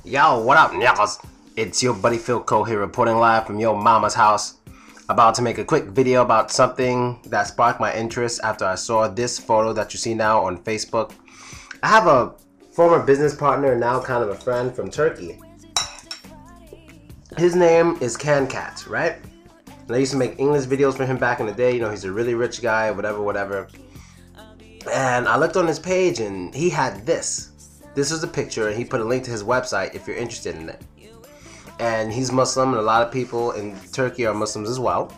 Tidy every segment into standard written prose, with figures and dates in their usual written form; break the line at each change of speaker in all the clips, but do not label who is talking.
Yo, what up, y'all? It's your buddy Philko here reporting live from your mama's house. About to make a quick video about something that sparked my interest after I saw this photo that you see now on Facebook. I have a former business partner and now kind of a friend from Turkey. His name is Cat, right? And I used to make English videos for him back in the day. You know, he's a really rich guy, whatever. And I looked on his page and he had this. This is a picture, and he put a link to his website if you're interested in it. And he's Muslim, and a lot of people in Turkey are Muslims as well.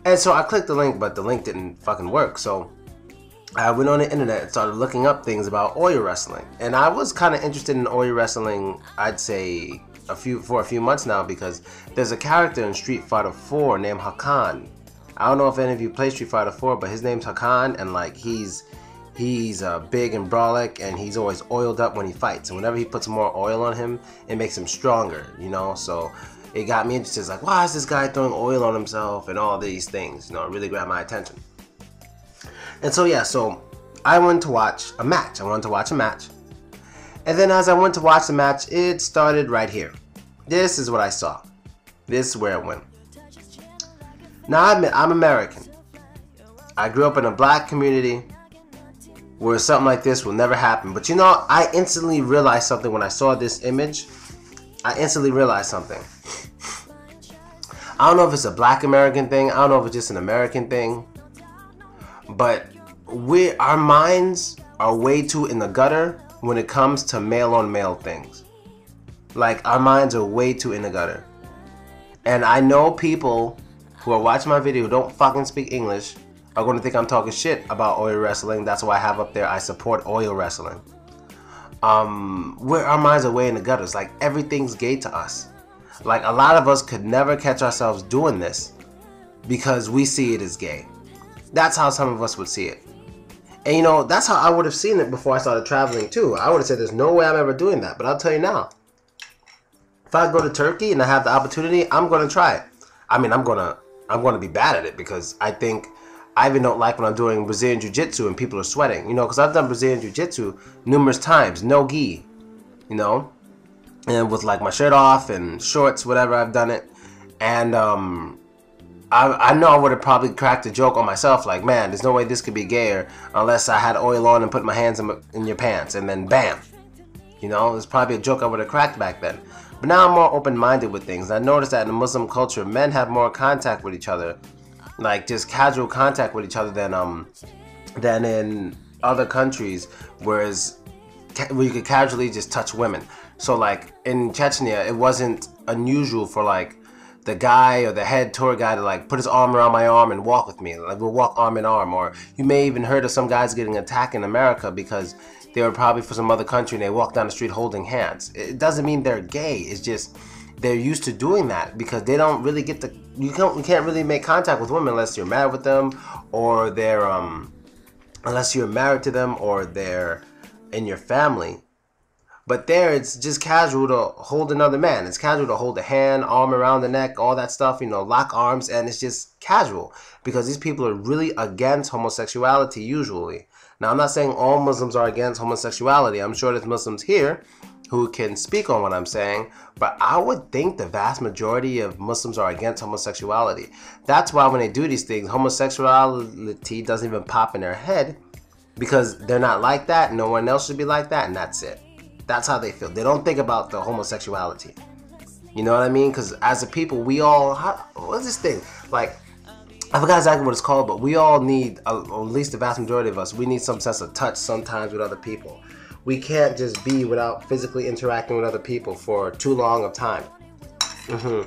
And so I clicked the link, but the link didn't fucking work. So I went on the internet and started looking up things about oil wrestling. And I was kind of interested in oil wrestling, I'd say, for a few months now, because there's a character in Street Fighter 4 named Hakan. I don't know if any of you play Street Fighter 4, but his name's Hakan, and like he's big and brolic, and he's always oiled up when he fights. And whenever he puts more oil on him, it makes him stronger, you know. So it got me interested. It's like, why is this guy throwing oil on himself and all these things? You know, it really grabbed my attention. And so yeah, so I went to watch a match. And then as I went to watch the match, it started right here. This is what I saw. This is where it went. Now I admit, I'm American. I grew up in a black community where something like this will never happen. But you know, I instantly realized something when I saw this image. I instantly realized something. I don't know if it's a black American thing. I don't know if it's just an American thing. But our minds are way too in the gutter when it comes to male on male things. Like, our minds are way too in the gutter. And I know people who are watching my video who don't fucking speak English are going to think I'm talking shit about oil wrestling. That's why I have up there, I support oil wrestling. Where our minds are way in the gutters. Like, everything's gay to us. Like, a lot of us could never catch ourselves doing this because we see it as gay. That's how some of us would see it. And you know, that's how I would have seen it before I started traveling too. I would have said there's no way I'm ever doing that. But I'll tell you now, if I go to Turkey and I have the opportunity, I'm going to try it. I mean, I'm going to be bad at it, because I even don't like when I'm doing Brazilian Jiu-Jitsu and people are sweating, you know, because I've done Brazilian Jiu-Jitsu numerous times, no gi, you know, and with like my shirt off and shorts, whatever, I've done it. And I know I would have probably cracked a joke on myself, like, man, there's no way this could be gayer unless I had oil on and put my hands in your pants, and then bam, you know, it's probably a joke I would have cracked back then. But now I'm more open-minded with things. I noticed that in the Muslim culture, men have more contact with each other, like just casual contact with each other than in other countries, where you could casually just touch women. So like in Chechnya, it wasn't unusual for like the guy or the head tour guy to like put his arm around my arm and walk with me. Like, we'll walk arm in arm. Or you may even heard of some guys getting attacked in America because they were probably from some other country and they walk down the street holding hands. It doesn't mean they're gay. It's just they're used to doing that because they don't really get the. You can't really make contact with women unless you're married with them, or they're unless you're married to them, or they're in your family. But there, it's just casual to hold another man. It's casual to hold a hand, arm around the neck, all that stuff, you know, lock arms, and it's just casual because these people are really against homosexuality usually. Now, I'm not saying all Muslims are against homosexuality. I'm sure there's Muslims here who can speak on what I'm saying, but I would think the vast majority of Muslims are against homosexuality. That's why when they do these things, homosexuality doesn't even pop in their head, because they're not like that, no one else should be like that, and that's it. That's how they feel. They don't think about the homosexuality. You know what I mean? Because as a people, we all, what's this thing? Like, I forgot exactly what it's called, but we all need, at least the vast majority of us, we need some sense of touch sometimes with other people. We can't just be without physically interacting with other people for too long of time. And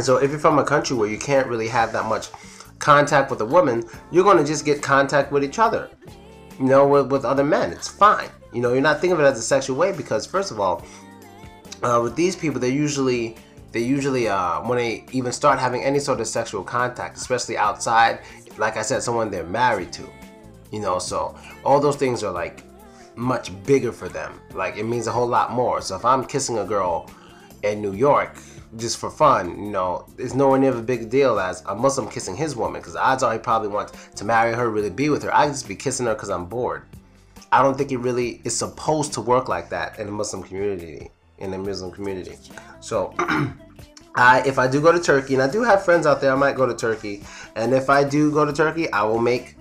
so if you're from a country where you can't really have that much contact with a woman, you're going to just get contact with each other, you know, with other men. It's fine. You know, you're not thinking of it as a sexual way because, first of all, with these people, they usually when they even start having any sort of sexual contact, especially outside, like I said, someone they're married to, you know, so all those things are like much bigger for them. Like, it means a whole lot more. So if I'm kissing a girl in New York just for fun, you know, it's nowhere near a big deal as a Muslim kissing his woman, because the odds are he probably wants to marry her, really be with her. I just be kissing her because I'm bored. I don't think it really is supposed to work like that in the Muslim community. in the Muslim community. So if I do go to Turkey, and I do have friends out there, I might go to Turkey. And if I do go to Turkey, I will make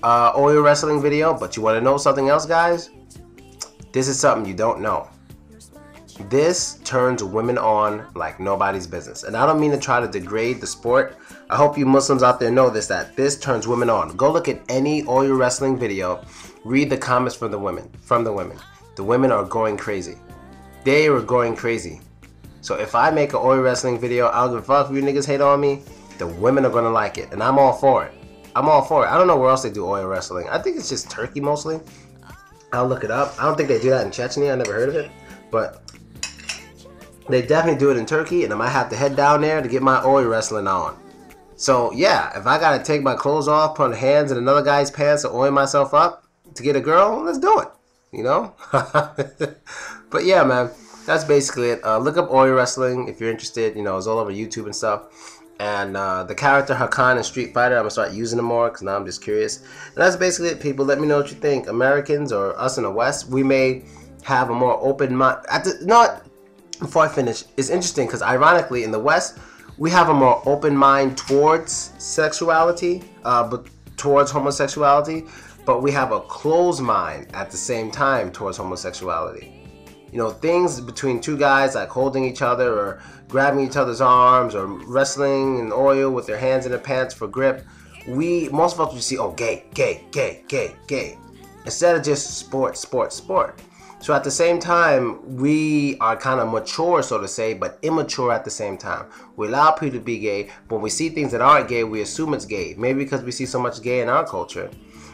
oil wrestling video. But you want to know something else, guys? This is something you don't know. This turns women on like nobody's business. And I don't mean to try to degrade the sport. I hope you Muslims out there know this, that this turns women on. Go look at any oil wrestling video. Read the comments from the women. The women are going crazy. They are going crazy. So if I make an oil wrestling video, I don't give a fuck if you niggas hate on me. The women are gonna like it. And I'm all for it. I'm all for it. I don't know where else they do oil wrestling. I think it's just Turkey mostly. I'll look it up. I don't think they do that in Chechnya. I never heard of it. But they definitely do it in Turkey, and I might have to head down there to get my oil wrestling on. So yeah, if I gotta take my clothes off, put hands in another guy's pants to oil myself up to get a girl, let's do it. You know? But yeah, man, that's basically it. Look up oil wrestling if you're interested. You know, it's all over YouTube and stuff. And the character Hakan in Street Fighter, I'm gonna start using them more because now I'm just curious. And that's basically it, people. Let me know what you think. Americans or us in the West, we may have a more open mind. Before I finish, it's interesting because ironically in the West, we have a more open mind towards sexuality, but towards homosexuality, but we have a closed mind at the same time towards homosexuality. You know, things between two guys like holding each other or grabbing each other's arms or wrestling in oil with their hands in their pants for grip. Most of us would see, oh, gay, gay, gay, gay, gay, instead of just sport, sport, sport. So at the same time, we are kind of mature, so to say, but immature at the same time. We allow people to be gay, but when we see things that aren't gay, we assume it's gay. Maybe because we see so much gay in our culture.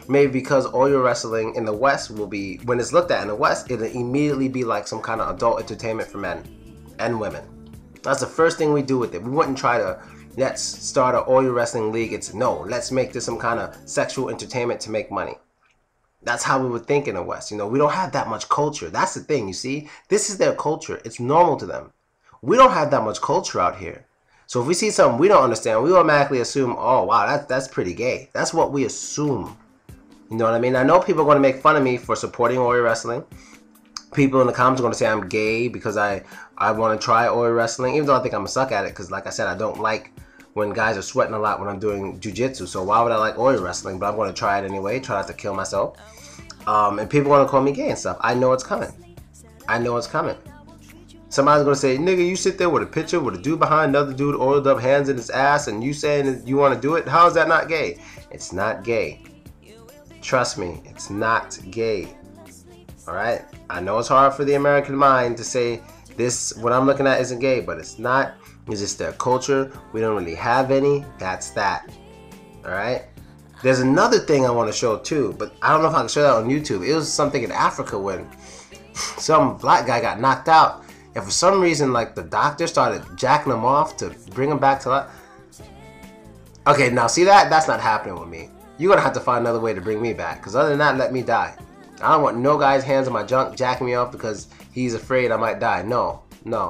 Maybe because oil wrestling in the West will be, when it's looked at in the West, it'll immediately be like some kind of adult entertainment for men and women. That's the first thing we do with it. We wouldn't try to, let's start an oil wrestling league. It's no, let's make this some kind of sexual entertainment to make money. That's how we would think in the West. You know, we don't have that much culture. That's the thing, you see. This is their culture. It's normal to them. We don't have that much culture out here. So if we see something we don't understand, we automatically assume, oh, wow, that's pretty gay. That's what we assume. You know what I mean? I know people are going to make fun of me for supporting oil wrestling. People in the comments are going to say I'm gay because I want to try oil wrestling, even though I think I'm a suck at it because, like I said, I don't like when guys are sweating a lot when I'm doing jiu-jitsu. So why would I like oil wrestling? But I'm going to try it anyway, try not to kill myself. And people are going to call me gay and stuff. I know it's coming. I know it's coming. Somebody's going to say, nigga, you sit there with a picture with a dude behind another dude, oiled up, hands in his ass, and you saying that you want to do it? How is that not gay? It's not gay. Trust me, it's not gay. Alright? I know it's hard for the American mind to say this, what I'm looking at isn't gay, but it's not. It's just their culture. We don't really have any. That's that. Alright? There's another thing I want to show too, but I don't know if I can show that on YouTube. It was something in Africa when some black guy got knocked out, and for some reason, like, the doctor started jacking him off to bring him back to life. Okay, now see that? That's not happening with me. You're going to have to find another way to bring me back, because other than that, let me die. I don't want no guy's hands on my junk jacking me off because he's afraid I might die. No,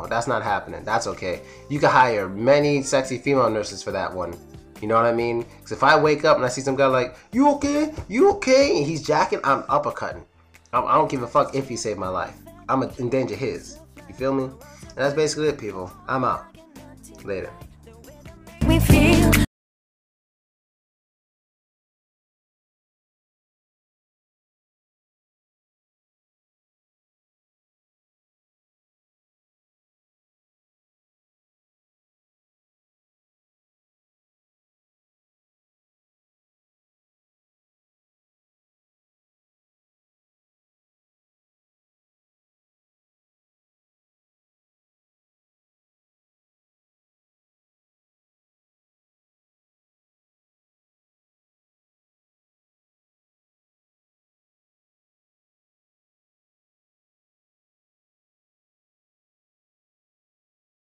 that's not happening. That's okay. You can hire many sexy female nurses for that one. You know what I mean? Because if I wake up and I see some guy like, you okay? You okay? And he's jacking, I'm uppercutting. I don't give a fuck if he saved my life. I'm going to endanger his. You feel me? And that's basically it, people. I'm out. Later.